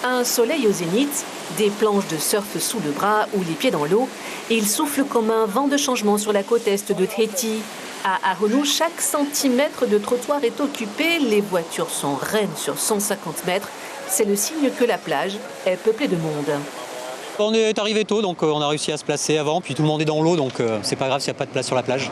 Un soleil au zénith, des planches de surf sous le bras ou les pieds dans l'eau. Il souffle comme un vent de changement sur la côte est de Tahiti. À Ahono, chaque centimètre de trottoir est occupé. Les voitures sont raides sur 150 mètres. C'est le signe que la plage est peuplée de monde. On est arrivé tôt, donc on a réussi à se placer avant. Puis tout le monde est dans l'eau, donc c'est pas grave s'il n'y a pas de place sur la plage.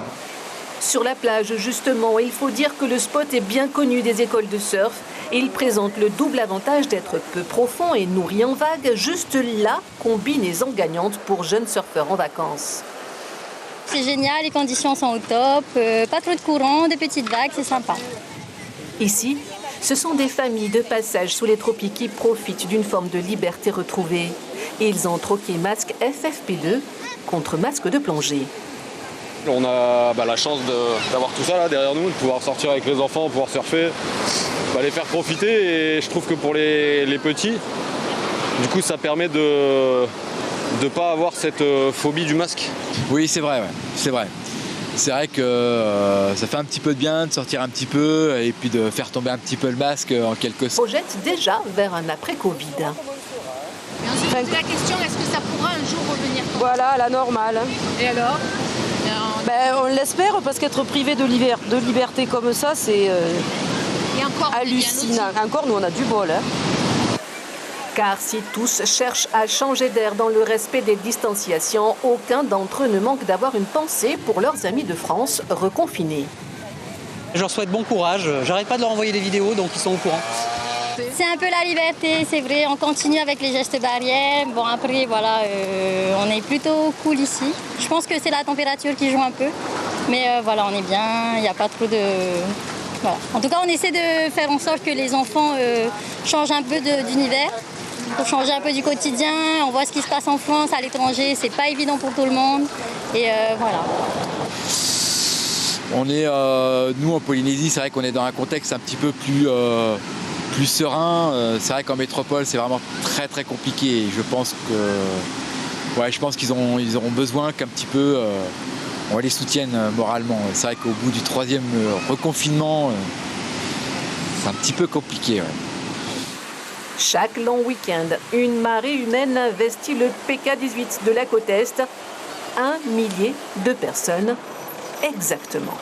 Sur la plage, justement, il faut dire que le spot est bien connu des écoles de surf. Il présente le double avantage d'être peu profond et nourri en vagues. Juste la combinaison gagnante pour jeunes surfeurs en vacances. C'est génial, les conditions sont au top, pas trop de courant, des petites vagues, c'est sympa. Ici, ce sont des familles de passage sous les tropiques qui profitent d'une forme de liberté retrouvée. Ils ont troqué masque FFP2 contre masque de plongée. On a la chance d'avoir tout ça là derrière nous, de pouvoir sortir avec les enfants, pouvoir surfer, les faire profiter. Et je trouve que pour les petits, du coup ça permet de ne pas avoir cette phobie du masque. Oui, c'est vrai, ouais. C'est vrai. C'est vrai que ça fait un petit peu de bien de sortir un petit peu et puis de faire tomber un petit peu le masque en quelque sorte. Projette déjà vers un après-Covid. Et ensuite, la question, est-ce que ça pourra un jour revenir? Voilà, à la normale. Et alors? On l'espère, parce qu'être privé de liberté comme ça, c'est hallucinant. Encore, nous, on a du bol. Car si tous cherchent à changer d'air dans le respect des distanciations, aucun d'entre eux ne manque d'avoir une pensée pour leurs amis de France reconfinés. Je leur souhaite bon courage. J'arrête pas de leur envoyer des vidéos, donc ils sont au courant. C'est un peu la liberté, c'est vrai, on continue avec les gestes barrières. Bon après, voilà, on est plutôt cool ici. Je pense que c'est la température qui joue un peu. Mais voilà, on est bien, il n'y a pas trop de... Voilà. En tout cas, on essaie de faire en sorte que les enfants changent un peu d'univers, pour changer un peu du quotidien. On voit ce qui se passe en France, à l'étranger, c'est pas évident pour tout le monde. Et voilà. On est, nous en Polynésie, c'est vrai qu'on est dans un contexte un petit peu plus serein. C'est vrai qu'en métropole, c'est vraiment très très compliqué. Et je pense qu'ils auront besoin qu'un petit peu on les soutienne moralement. C'est vrai qu'au bout du 3e reconfinement, c'est un petit peu compliqué. Ouais. Chaque long week-end, une marée humaine investit le PK18 de la côte Est. 1 millier de personnes exactement.